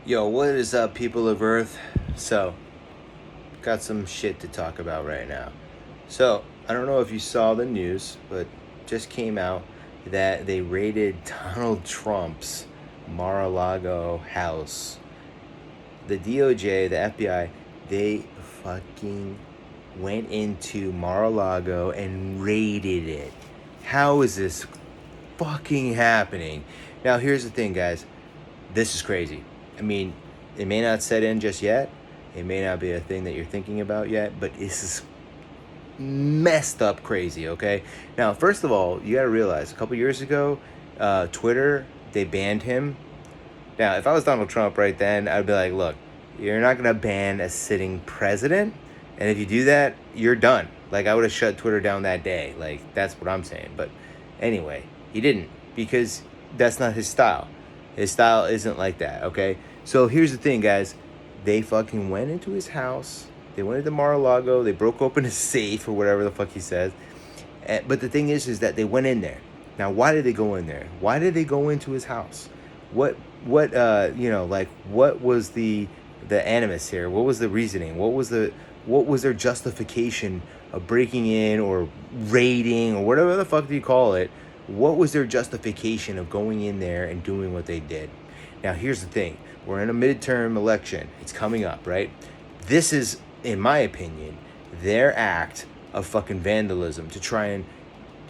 Yo, what is up, people of Earth? So, got some shit to talk about right now. So, I don't know if you saw the news, but just came out that they raided Donald Trump's Mar-A-Lago house. The DOJ, the FBI, they fucking went into Mar-A-Lago and raided it. How is this fucking happening? Now, here's the thing, guys. This is crazy. I mean, it may not set in just yet. It may not be a thing that you're thinking about yet, but this is messed up crazy, okay? Now, first of all, you gotta realize, a couple years ago, Twitter, they banned him. Now, if I was Donald Trump right then, I'd be like, look, you're not gonna ban a sitting president, and if you do that, you're done. Like, I would have shut Twitter down that day. Like, that's what I'm saying. But anyway, he didn't, because that's not his style. His style isn't like that, okay? So here's the thing, guys. They fucking went into his house. They went into Mar-a-Lago. They broke open his safe or whatever the fuck he says. But the thing is that they went in there. Now, why did they go in there? Why did they go into his house? What what was the animus here? What was the reasoning? What was their justification of breaking in or raiding or whatever the fuck do you call it? What was their justification of going in there and doing what they did? Now, here's the thing. We're in a midterm election. It's coming up, right? This is, in my opinion, their act of fucking vandalism to try and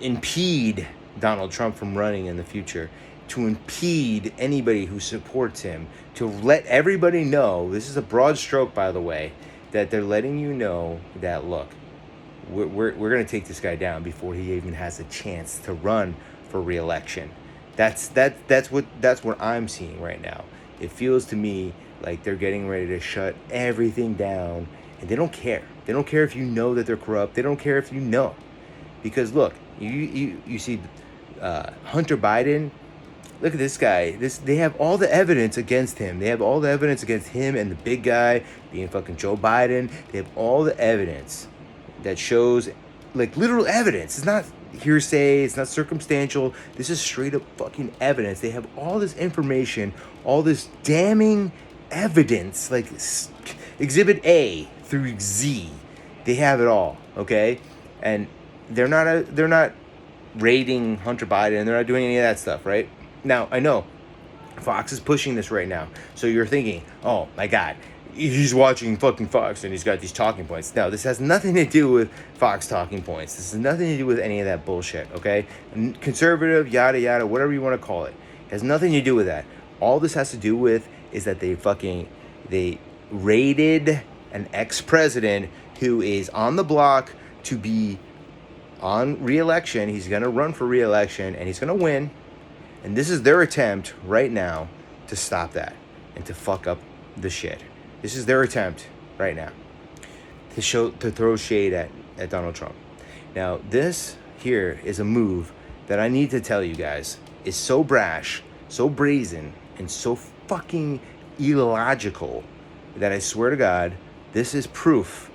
impede Donald Trump from running in the future, to impede anybody who supports him, to let everybody know, this is a broad stroke, by the way, that they're letting you know that, look, we're going to take this guy down before he even has a chance to run for re-election. That's what I'm seeing right now. It feels to me like they're getting ready to shut everything down, and they don't care. They don't care if you know that they're corrupt. They don't care if you know, because look, you see Hunter Biden. Look at this guy. They have all the evidence against him. They have all the evidence against him and the big guy being fucking Joe Biden. They have all the evidence that shows, like, literal evidence. It's not hearsay. It's not circumstantial. This is straight up fucking evidence. They have all this information, all this damning evidence, like Exhibit A through Z. They have it all, okay? And they're not raiding Hunter Biden. They're not doing any of that stuff, right? Now, I know Fox is pushing this right now. So you're thinking, oh my God, he's watching fucking Fox and he's got these talking points. No, this has nothing to do with Fox talking points. This has nothing to do with any of that bullshit, okay? Conservative, yada, yada, whatever you want to call it. It has nothing to do with that. All this has to do with is that they raided an ex-president who is on the block to be on re-election. He's going to run for re-election and he's going to win. And this is their attempt right now to stop that and to fuck up the shit. This is their attempt right now to throw shade at Donald Trump. Now, this here is a move that I need to tell you guys is so brash, so brazen, and so fucking illogical that I swear to God, this is proof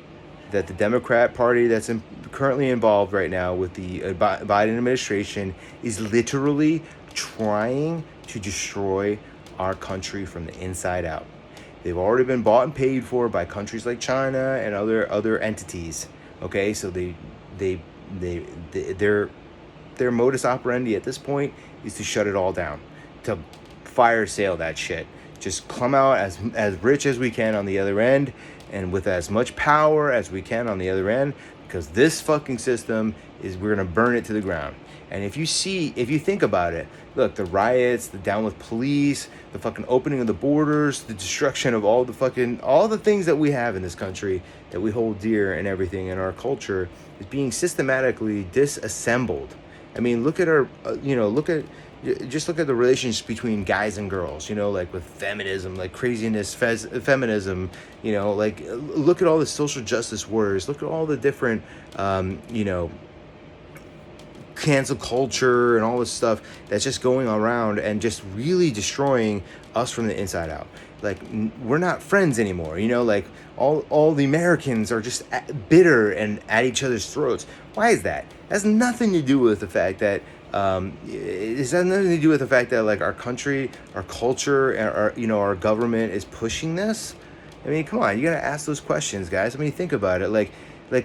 that the Democrat Party that's currently involved right now with the Biden administration is literally trying to destroy our country from the inside out. They've already been bought and paid for by countries like China and other entities. Okay, so their modus operandi at this point is to shut it all down, to fire sale that shit. Just come out as rich as we can on the other end, and with as much power as we can on the other end, because this fucking system is, we're gonna burn it to the ground. And if you think about it, look, the riots, the down with police, the fucking opening of the borders, the destruction of all the things that we have in this country that we hold dear and everything in our culture is being systematically disassembled. I mean, look at look at the relationship between guys and girls, like with feminism, like craziness, feminism, like look at all the social justice warriors, look at all the different, cancel culture and all this stuff that's just going around and just really destroying us from the inside out. Like, we're not friends anymore, like all the Americans are just bitter and at each other's throats. Why is that? It has nothing to do with the fact that It has nothing to do with the fact that like our country, our culture, and our government is pushing this. I mean, come on, you gotta ask those questions, guys. I mean, think about it. Like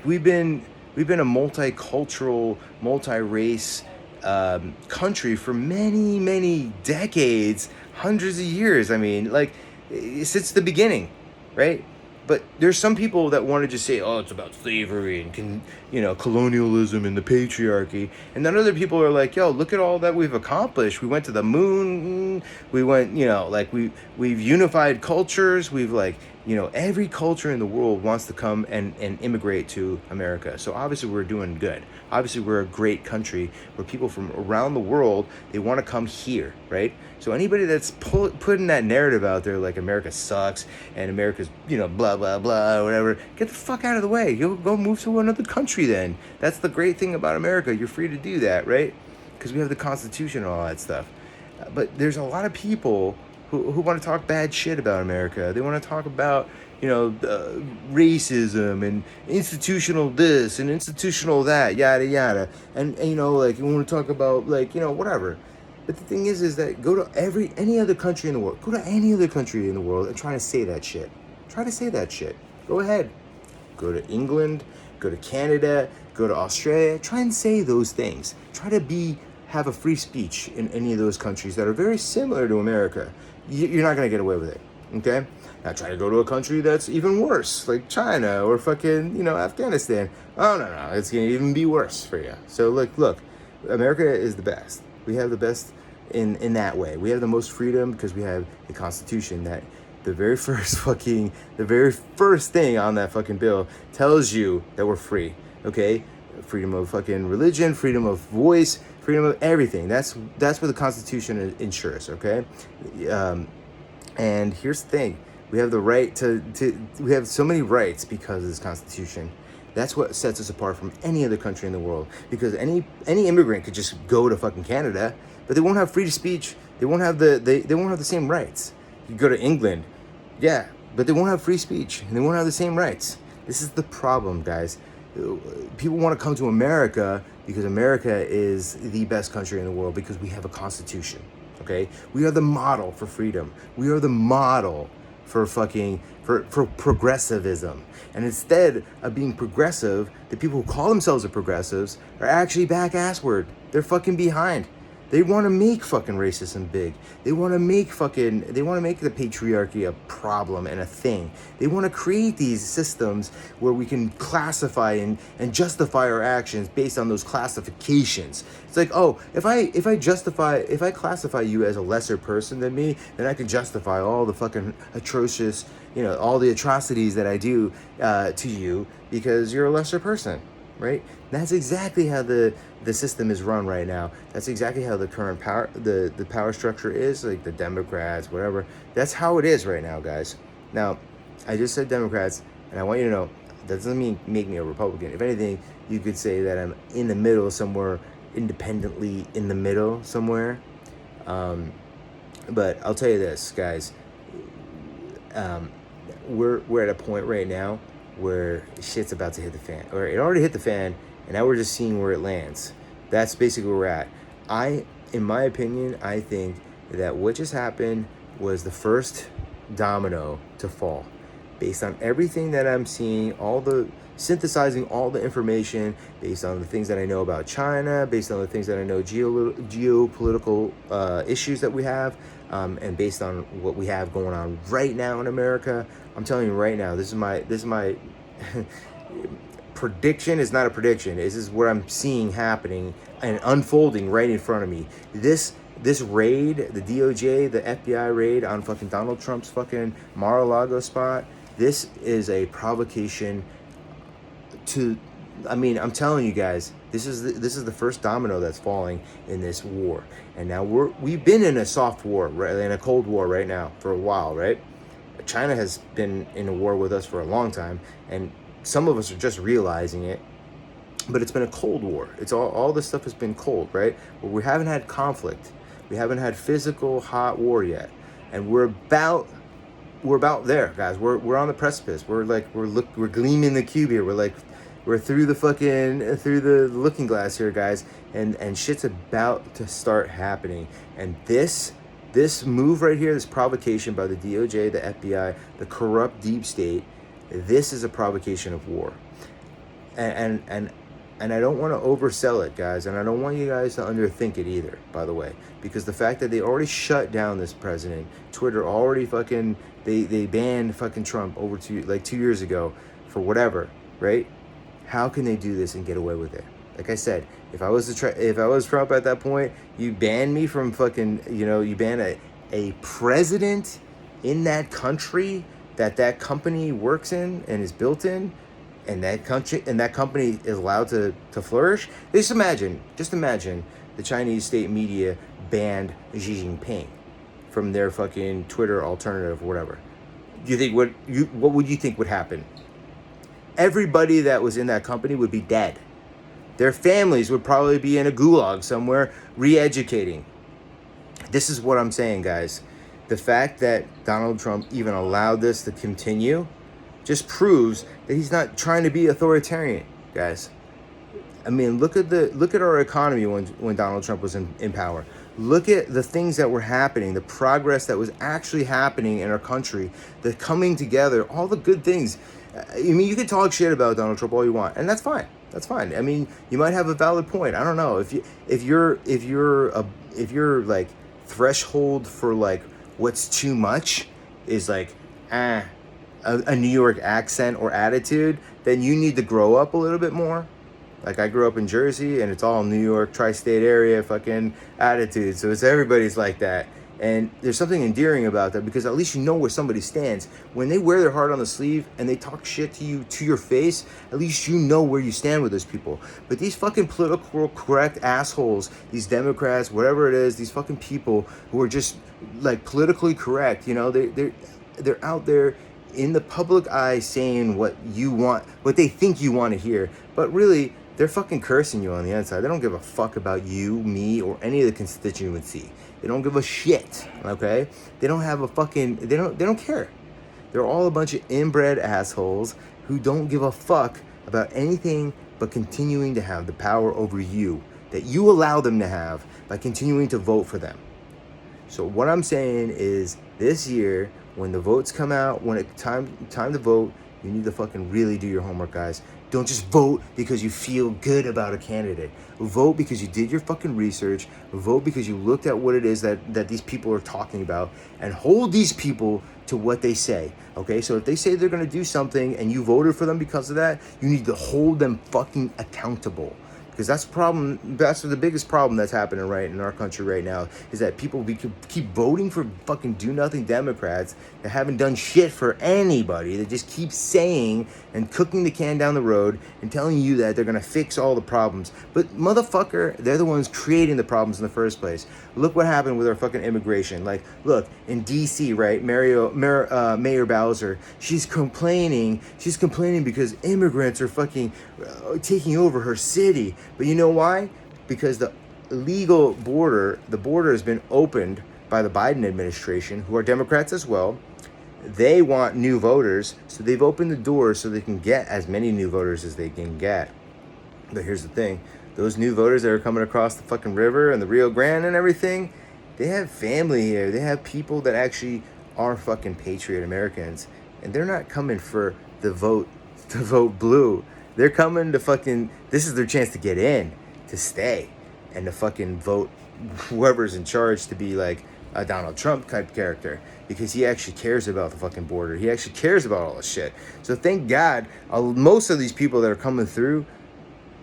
we've been a multicultural, multi-race country for many decades, hundreds of years. I mean, like since the beginning, right? But there's some people that want to just say, "Oh, it's about slavery and colonialism and the patriarchy," and then other people are like, "Yo, look at all that we've accomplished. We went to the moon. We went, like we've unified cultures. We've every culture in the world wants to come and immigrate to America. So obviously we're doing good. Obviously we're a great country where people from around the world, they want to come here, right? So anybody that's putting that narrative out there like America sucks and America's, blah, blah, blah, or whatever, get the fuck out of the way. You'll go move to another country then. That's the great thing about America. You're free to do that, right? Because we have the Constitution and all that stuff. But there's a lot of people who want to talk bad shit about America. They want to talk about, racism and institutional this and institutional that, yada, yada. And you want to talk about, whatever. But the thing is that go to any other country in the world. Go to any other country in the world and try to say that shit. Try to say that shit. Go ahead. Go to England. Go to Canada. Go to Australia. Try and say those things. Try to have a free speech in any of those countries that are very similar to America. You're not going to get away with it, okay? Now try to go to a country that's even worse, like China or fucking, Afghanistan. Oh, no, it's going to even be worse for you. So, look, America is the best. We have the best in that way. We have the most freedom because we have a Constitution that the very first thing on that fucking bill tells you that we're free, okay? Freedom of fucking religion, freedom of voice, freedom of everything. That's what the Constitution ensures, okay? And here's the thing. We have the right we have so many rights because of this Constitution. That's what sets us apart from any other country in the world. Because any immigrant could just go to fucking Canada, but they won't have free speech. They won't have they won't have the same rights. You go to England, yeah, but they won't have free speech and they won't have the same rights. This is the problem, guys. People want to come to America because America is the best country in the world because we have a Constitution, okay? We are the model for freedom. We are the model for progressivism. And instead of being progressive, the people who call themselves the progressives are actually back-assward. They're fucking behind. They want to make fucking racism big. They want to make the patriarchy a problem and a thing. They want to create these systems where we can classify and justify our actions based on those classifications. It's like, oh, if I classify you as a lesser person than me, then I can justify all the fucking atrocious, all the atrocities that I do to you because you're a lesser person. Right? That's exactly how the system is run right now. That's exactly how the current power, the power structure is, like the Democrats, whatever. That's how it is right now, guys. Now, I just said Democrats, and I want you to know, that doesn't make me a Republican. If anything, you could say that I'm in the middle somewhere, independently in the middle somewhere. But I'll tell you this, guys. We're at a point right now where shit's about to hit the fan, or it already hit the fan, and now we're just seeing where it lands. That's basically where we're at. In my opinion, I think that what just happened was the first domino to fall. Based on everything that I'm seeing, synthesizing all the information, based on the things that I know about China, based on the things that I know geopolitical issues that we have, and based on what we have going on right now in America, I'm telling you right now, this is my prediction. Is not a prediction. This is what I'm seeing happening and unfolding right in front of me. This raid, the DOJ, the FBI raid on fucking Donald Trump's fucking Mar-A-Lago spot, this is a provocation I'm telling you guys, this is the first domino that's falling in this war. And now we've been in a soft war, right, in a cold war right now for a while, right? China has been in a war with us for a long time, and some of us are just realizing it. But it's been a cold war. It's all this stuff has been cold, right? But we haven't had conflict. We haven't had physical hot war yet, and we're about there, guys. We're on the precipice. We're gleaming the cube here. We're We're through the looking glass here, guys, and shit's about to start happening. And this move right here, this provocation by the DOJ, the FBI, the corrupt deep state, this is a provocation of war. And I don't want to oversell it, guys, and I don't want you guys to underthink it either, by the way, because the fact that they already shut down this president, Twitter already fucking, they banned fucking Trump over 2 years ago for whatever, right? How can they do this and get away with it? Like I said, if I was Trump at that point, you ban me from fucking, you ban a president in that country that company works in and is built in, and that company is allowed to flourish. Just imagine the Chinese state media banned Xi Jinping from their fucking Twitter alternative, whatever. What would you think would happen? Everybody that was in that company would be dead. Their families would probably be in a gulag somewhere, re-educating. This is what I'm saying, guys. The fact that Donald Trump even allowed this to continue just proves that he's not trying to be authoritarian, guys. I mean, look at our economy when Donald Trump was in power. Look at the things that were happening, the progress that was actually happening in our country, the coming together, all the good things. I mean, you can talk shit about Donald Trump all you want, and that's fine. That's fine. I mean, you might have a valid point. I don't know if your like threshold for like what's too much is like a New York accent or attitude, then you need to grow up a little bit more. Like, I grew up in Jersey, and it's all New York, tri-state area fucking attitude. So it's everybody's like that. And there's something endearing about that, because at least you know where somebody stands. When they wear their heart on the sleeve and they talk shit to you, to your face, at least you know where you stand with those people. But these fucking political correct assholes, these Democrats, whatever it is, these fucking people who are just like politically correct, they're out there in the public eye saying what you want, what they think you want to hear. But really, they're fucking cursing you on the inside. They don't give a fuck about you, me, or any of the constituency. They don't give a shit, okay? They don't have a fucking, they don't care. They're all a bunch of inbred assholes who don't give a fuck about anything but continuing to have the power over you that you allow them to have by continuing to vote for them. So what I'm saying is, this year, when the votes come out, when it's time to vote, you need to fucking really do your homework, guys. Don't just vote because you feel good about a candidate. Vote because you did your fucking research. Vote because you looked at what it is that these people are talking about, and hold these people to what they say. Okay, so if they say they're gonna do something and you voted for them because of that, you need to hold them fucking accountable. Because that's the problem. That's the biggest problem that's happening right in our country right now, is that people keep voting for fucking do-nothing Democrats that haven't done shit for anybody. They just keep saying and cooking the can down the road and telling you that they're going to fix all the problems. But motherfucker, they're the ones creating the problems in the first place. Look what happened with our fucking immigration. Like, look, in D.C., right, Mayor Bowser, she's complaining because immigrants are fucking taking over her city. But you know why? Because the border has been opened by the Biden administration, who are Democrats as well. They want new voters, so they've opened the doors so they can get as many new voters as they can get. But here's the thing. Those new voters that are coming across the fucking river and the Rio Grande and everything, they have family here. They have people that actually are fucking patriot Americans. And they're not coming for to vote blue. They're coming to fucking, this is their chance to get in, to stay, and to fucking vote whoever's in charge to be like a Donald Trump type character, because he actually cares about the fucking border. He actually cares about all this shit. So thank God, most of these people that are coming through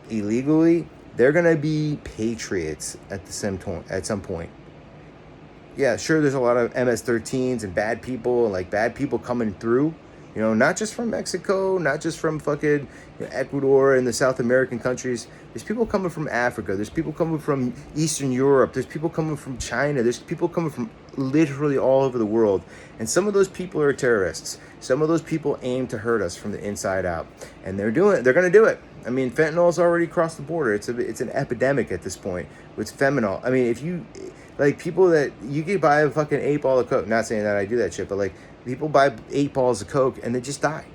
illegally, they're gonna be patriots at some point. Yeah, sure, there's a lot of MS-13s and bad people coming through. Not just from Mexico, not just from fucking Ecuador and the South American countries. There's people coming from Africa. There's people coming from Eastern Europe. There's people coming from China. There's people coming from literally all over the world. And some of those people are terrorists. Some of those people aim to hurt us from the inside out. And they're going to do it. I mean, fentanyl's already crossed the border. It's an epidemic at this point with fentanyl. I mean, if you, like, people that, you could buy a fucking 8 ball of coke. Not saying that I do that shit, but like, people buy 8 balls of coke and they just die.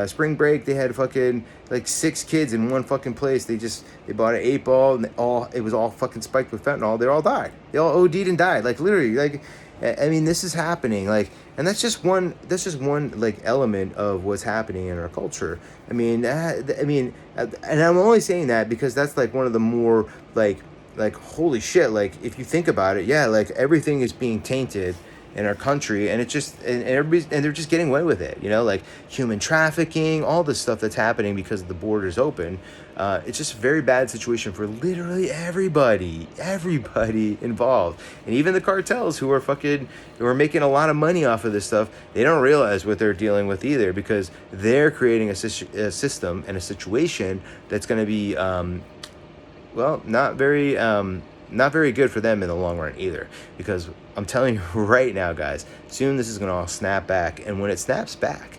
spring break, they had fucking like 6 kids in one fucking place. They bought an 8 ball, and it was all fucking spiked with fentanyl. They all died. They all OD'd and died. Like literally, like I mean, this is happening. Like, and that's just one like element of what's happening in our culture. I mean, and I'm only saying that because that's like one of the more like holy shit. Like if you think about it, yeah, like everything is being tainted in our country, and they're just getting away with it, like human trafficking, all this stuff that's happening because the border's open. It's just a very bad situation for literally everybody involved, and even the cartels who are making a lot of money off of this stuff. They don't realize what they're dealing with either, because they're creating a system and a situation that's going to be not very good for them in the long run either, because I'm telling you right now, guys, soon this is going to all snap back. And when it snaps back,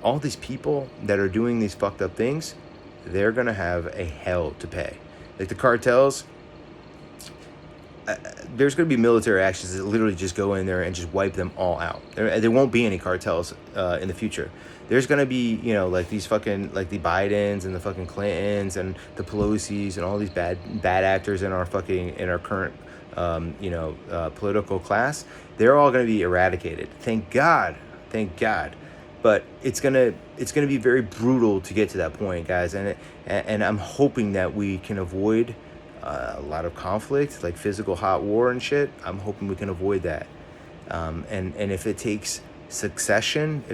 all these people that are doing these fucked up things, they're going to have a hell to pay. Like the cartels, there's going to be military actions that literally just go in there and just wipe them all out. There won't be any cartels in the future. There's going to be, like these fucking, like the Bidens and the fucking Clintons and the Pelosi's and all these bad actors in our current, political class. They're all going to be eradicated. Thank God. But it's gonna be very brutal to get to that point, guys. And I'm hoping that we can avoid a lot of conflict, like physical hot war and shit. I'm hoping we can avoid that. And if it takes secession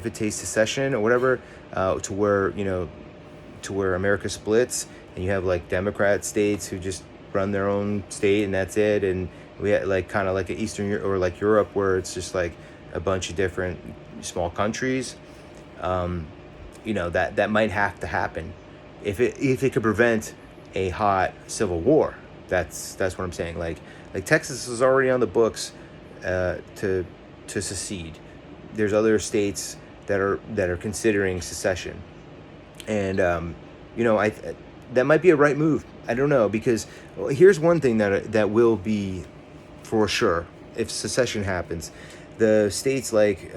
or whatever, to where America splits, and you have like Democrat states who just run their own state and that's it, and we had like kind of like an Eastern or like Europe where it's just like a bunch of different small countries. That might have to happen if it could prevent a hot civil war. That's what I'm saying. Like Texas is already on the books to secede. There's other states that are considering secession, and that might be a right move. I don't know, because here's one thing that will be for sure if secession happens. The states like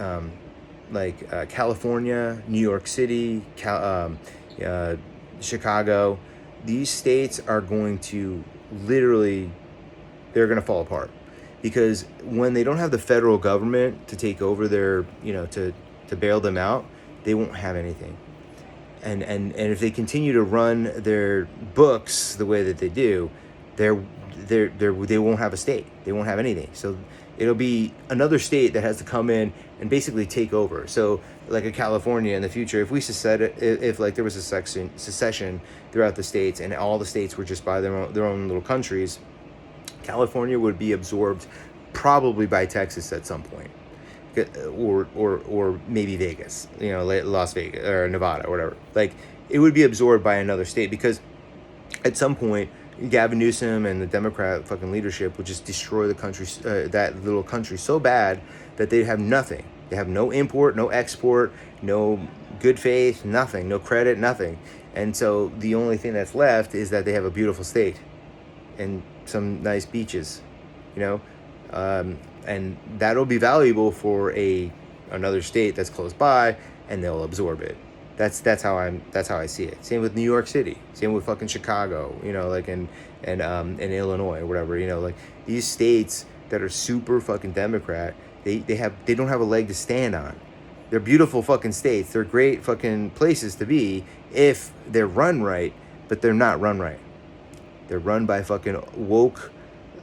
California, New York City, Chicago, these states are going to literally, they're going to fall apart, because when they don't have the federal government to take over their, to bail them out, they won't have anything. And if they continue to run their books the way that they do, they won't have a state. They won't have anything. So it'll be another state that has to come in and basically take over. So like a California in the future, if like there was a secession throughout the states and all the states were just by their own little countries, California would be absorbed probably by Texas at some point, or maybe Vegas, Las Vegas or Nevada or whatever. Like it would be absorbed by another state, because at some point Gavin Newsom and the Democrat fucking leadership would just destroy the country, that little country, so bad that they have nothing. They have no import, no export, no good faith, nothing, no credit, nothing. And so the only thing that's left is that they have a beautiful state and some nice beaches, and that'll be valuable for another state that's close by, and they'll absorb it. That's how I see it. Same with New York City. Same with fucking Chicago. Like in Illinois or whatever. Like these states that are super fucking Democrat, they don't have a leg to stand on. They're beautiful fucking states. They're great fucking places to be if they're run right, but they're not run right. They're run by fucking woke,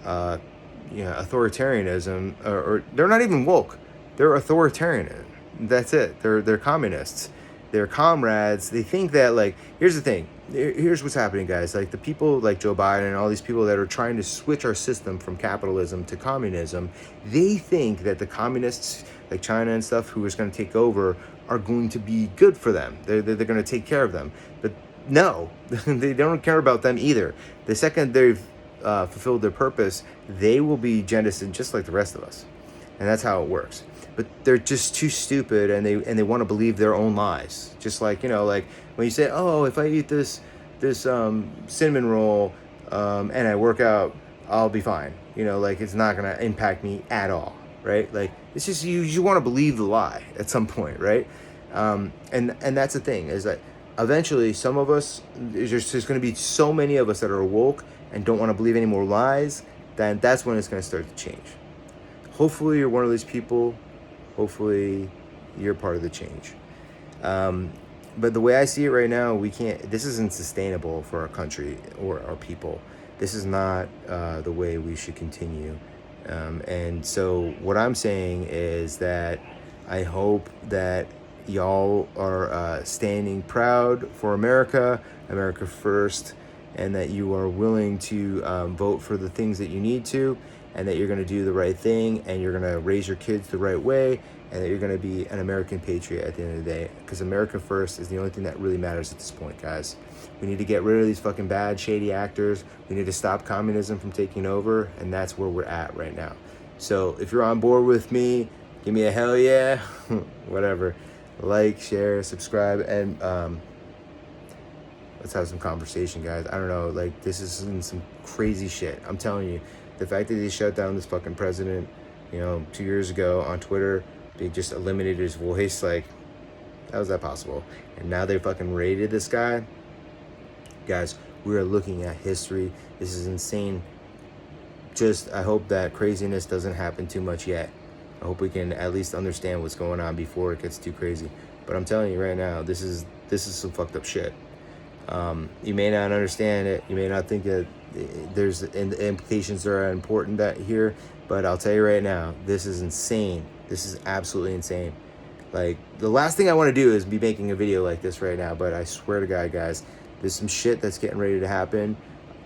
authoritarianism, or they're not even woke. They're authoritarian. That's it. They're communists. They're comrades. They think that, like, here's the thing. Here's what's happening, guys. Like the people like Joe Biden and all these people that are trying to switch our system from capitalism to communism, they think that the communists like China and stuff who is going to take over are going to be good for them. They're going to take care of them. But no, they don't care about them either. The second they've fulfilled their purpose, they will be jettisoned just like the rest of us. And that's how it works. But they're just too stupid, and they want to believe their own lies. Just like, like when you say, oh, if I eat this cinnamon roll and I work out, I'll be fine. Like it's not going to impact me at all, right? Like it's just you want to believe the lie at some point, right? And that's the thing, is that eventually some of us, there's going to be so many of us that are woke and don't want to believe any more lies, then that's when it's going to start to change. Hopefully you're one of these people. Hopefully you're part of the change. But the way I see it right now, this isn't sustainable for our country or our people. This is not the way we should continue. And so what I'm saying is that I hope that y'all are standing proud for America, America first, and that you are willing to vote for the things that you need to, and that you're going to do the right thing, and you're going to raise your kids the right way, and that you're going to be an American patriot at the end of the day. Because America first is the only thing that really matters at this point, guys. We need to get rid of these fucking bad, shady actors. We need to stop communism from taking over, and that's where we're at right now. So if you're on board with me, give me a hell yeah. Whatever. Like, share, subscribe, and let's have some conversation, guys. I don't know, like, this is some crazy shit. I'm telling you, the fact that they shut down this fucking president, 2 years ago on Twitter, they just eliminated his voice. Like, how is that possible? And now they fucking raided this guy. Guys, we are looking at history. This is insane. I hope that craziness doesn't happen too much yet. I hope we can at least understand what's going on before it gets too crazy. But I'm telling you right now, this is some fucked up shit. You may not understand it. You may not think that there's implications that are important here. But I'll tell you right now, this is insane. This is absolutely insane. Like, the last thing I want to do is be making a video like this right now. But I swear to God, guys, there's some shit that's getting ready to happen.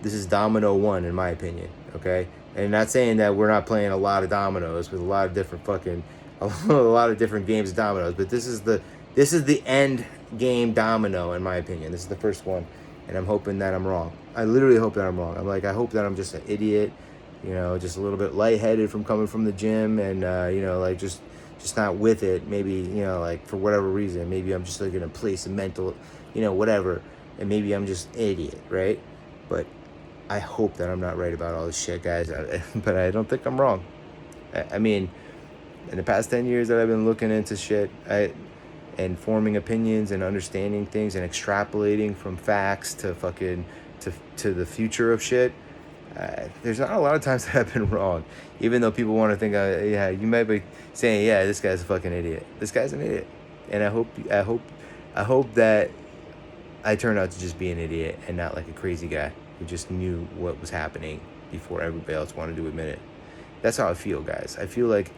This is Domino 1, in my opinion, okay? And not saying that we're not playing a lot of dominoes with a lot of different games of dominoes, but this is the end game domino, in my opinion. This is the first one, and I'm hoping that I'm wrong. I literally hope that I'm wrong. I hope that I'm just an idiot, just a little bit lightheaded from coming from the gym, and just not with it. Maybe, for whatever reason, maybe I'm just like in a place of mental, whatever, and maybe I'm just an idiot, right? But I hope that I'm not right about all this shit, guys. But I don't think I'm wrong. I mean, in the past 10 years that I've been looking into shit, and forming opinions and understanding things and extrapolating from facts to to the future of shit, there's not a lot of times that I've been wrong. Even though people want to think, yeah, you might be saying, yeah, this guy's a fucking idiot. This guy's an idiot. And I hope that I turn out to just be an idiot and not like a crazy guy who just knew what was happening before everybody else wanted to admit it. That's how I feel, guys. I feel like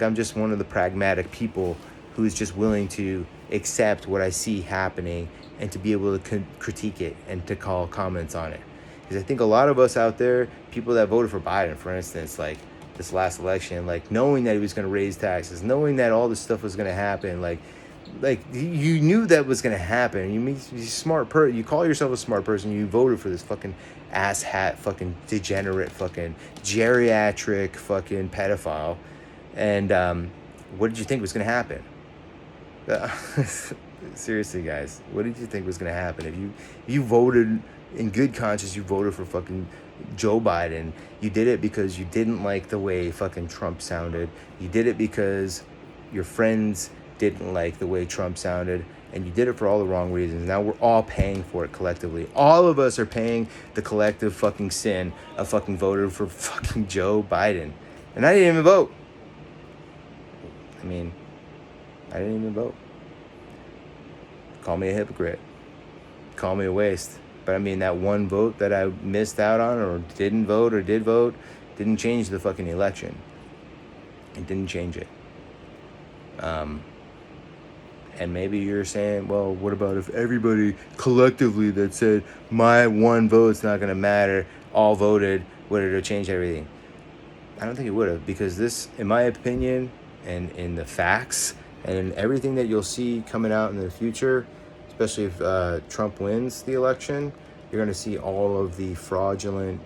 I'm just one of the pragmatic people who's just willing to accept what I see happening and to be able to critique it and to call comments on it. Because I think a lot of us out there, people that voted for Biden, for instance, like this last election, like knowing that he was going to raise taxes, knowing that all this stuff was going to happen, like you knew that was going to happen. You call yourself a smart person. You voted for this fucking asshat, fucking degenerate, fucking geriatric, fucking pedophile. And what did you think was going to happen? Seriously, guys, what did you think was going to happen? If you voted in good conscience, you voted for fucking Joe Biden. You did it because you didn't like the way fucking Trump sounded. You did it because your friends didn't like the way Trump sounded, and you did it for all the wrong reasons. Now we're all paying for it collectively. All of us are paying the collective fucking sin of fucking voting for fucking Joe Biden. And I didn't even vote. I mean, I didn't even vote. Call me a hypocrite. Call me a waste. But I mean, that one vote that I missed out on or didn't vote or did vote didn't change the fucking election. It didn't change it. And maybe you're saying, well, what about if everybody collectively that said my one vote's not going to matter, all voted, would it have changed everything? I don't think it would have, because this, in my opinion, and in the facts and in everything that you'll see coming out in the future, especially if Trump wins the election, you're going to see all of the fraudulent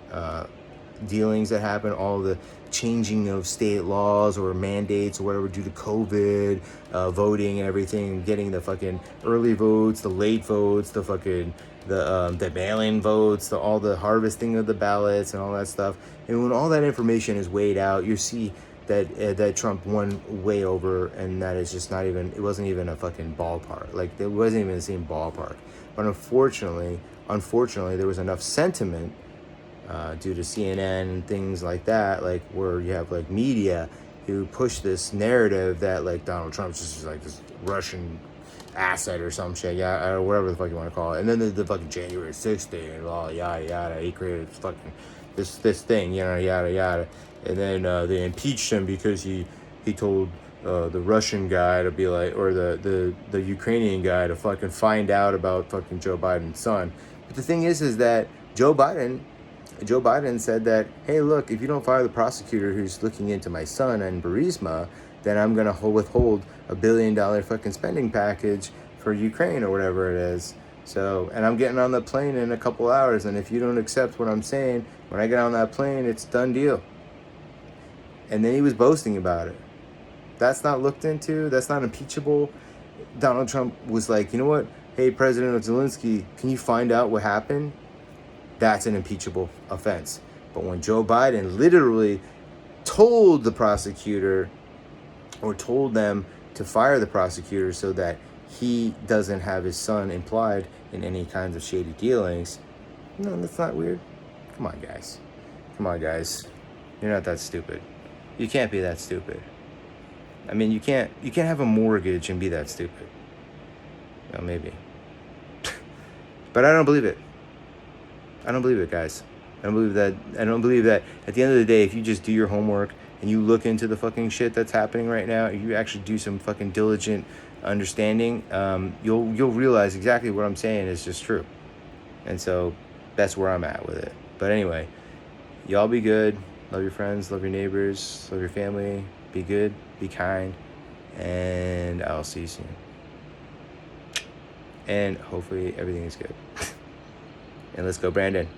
dealings that happen, all the changing of state laws or mandates or whatever due to COVID, voting and everything, getting the fucking early votes, the late votes, the fucking the mail-in votes, all the harvesting of the ballots and all that stuff. And when all that information is weighed out, you see that Trump won way over, and that it's just not even, it wasn't even a fucking ballpark. Like, it wasn't even the same ballpark. But unfortunately, there was enough sentiment due to CNN and things like that, like where you have like media who push this narrative that like Donald Trump's just like this Russian asset or some shit, yeah, or whatever the fuck you want to call it. And then the fucking January 6th thing and all yada yada. He created fucking this thing, you know, yada yada. And then they impeached him because he told the Russian guy to be like, or the Ukrainian guy to fucking find out about fucking Joe Biden's son. But the thing is that Joe Biden said that, hey, look, if you don't fire the prosecutor who's looking into my son and Burisma, then I'm going to withhold $1 billion fucking spending package for Ukraine or whatever it is. So, and I'm getting on the plane in a couple hours, and if you don't accept what I'm saying, when I get on that plane, it's a done deal. And then he was boasting about it. That's not looked into. That's not impeachable. Donald Trump was like, you know what? Hey, President Zelensky, can you find out what happened? That's an impeachable offense. But when Joe Biden literally told the prosecutor, or told them to fire the prosecutor so that he doesn't have his son implied in any kinds of shady dealings, no, that's not weird. Come on, guys. You're not that stupid. You can't be that stupid. I mean, you can't have a mortgage and be that stupid. Well, maybe. But I don't believe it. Guys. I don't believe that at the end of the day, if you just do your homework and you look into the fucking shit that's happening right now, you actually do some fucking diligent understanding, you'll realize exactly what I'm saying is just true. And so that's where I'm at with it. But anyway, y'all be good. Love your friends, love your neighbors, love your family. Be good, be kind, and I'll see you soon. And hopefully everything is good. And let's go, Brandon.